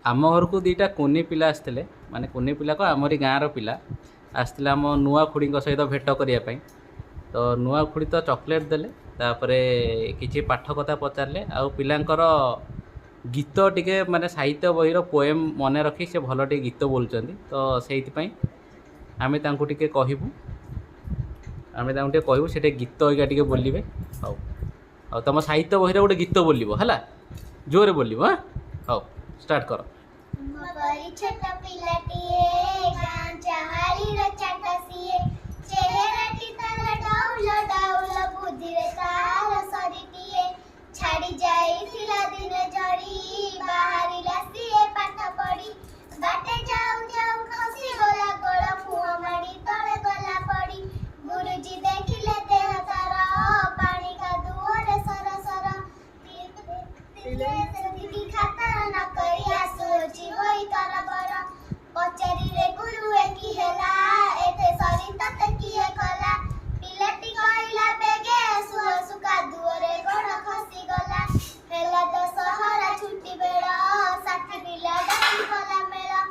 आम घर को दुईटा कुनी पिला आसते माने कुनी पिला को आमरी गाँव पिला आसते आम नुआ खुड़ी सहित भेट करने तो नुआ खुड़ी तो चॉकलेट देले तापरे किसी पाठ कथा पचारे आउ पिलांकर गीत टिके माने साहित्य बही पोएम मन रखी से भल टे गीत बोलुँच तो से आम टे कहबू आम टे कहबू से गीत अगर टे बोलिए हाउ आ तुम साहित्य बही गोटे गीत बोलो है जोरे बोल हाँ हाउ स्टार्ट कर छोट पिलाटिए गाँ चाहाली रे चाटसिए चेहराटी तार डाउल डाउल बुद्धि रे तार सरिटिए छाड़ी जाइथिला दिन जड़ी बाहरिला सिए पाठ पढ़ी बाटे जाऊ जाऊ खसी गला गोड़ मुह माड़ी तळे गला पड़ी गुरुजी देखिले देह तार पानी का दुआरे सर सर तिले खाता न करिया सोची होई तर बर पचारी रे गुरु की हेला एते सरी तत किए कला पिलाटी कइला बेगे सुह सुका दुआरे गोड़ खसी गला हेला तो सहरा छुट्टी बेड़ा साथी पिला डाली गला मेला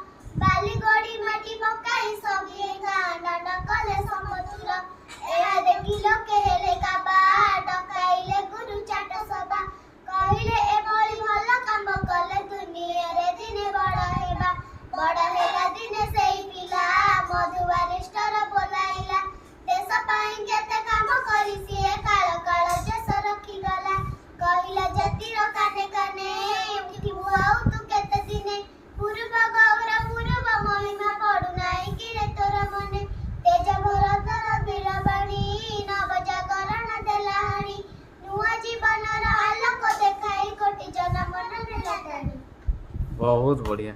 बाली गोड़ी माटी पकाई सभी गाना न कले समतुल एहा देखि लोके हेले काबा डकाइले गुरु चाट सभा कहिले एभଳି ଭଲ କାମ କଲେ ଦୁନିଆରେ ଦିନେ ବଡ଼ ହେବା ବଡ଼ ହେଲା ଦିନେ ସେଇ ପିଲା ମଧୁବାରିଷ୍ଟର ବୋଲାଇଲା ଦେଶ ପାଇଁ କେତେ କାମ କରି ସିଏ କାଳ କାଳ ଦେଶ ରଖିଗଲା କହିଲା ଜାତିର କାନେ କାନେ ଉଠିବୁ ଆଉ ତୁ କେତେ ଦିନେ ପୂର୍ବ ଗୌର ପୂର୍ବ ମହିମା ପଡୁନାହିଁ କିରେ ତୋର ମନେ ତେଜ ଭରତର ବୀରବାଣୀ ନବ ଜାଗରଣ ଦେଲା ହାଣି ନୂଆ ଜୀବନର ଆଲୋକ ଦେଖାଇ କୋଟି ଜନ ମନରେ ଲଗାଣି। बहुत बढ़िया।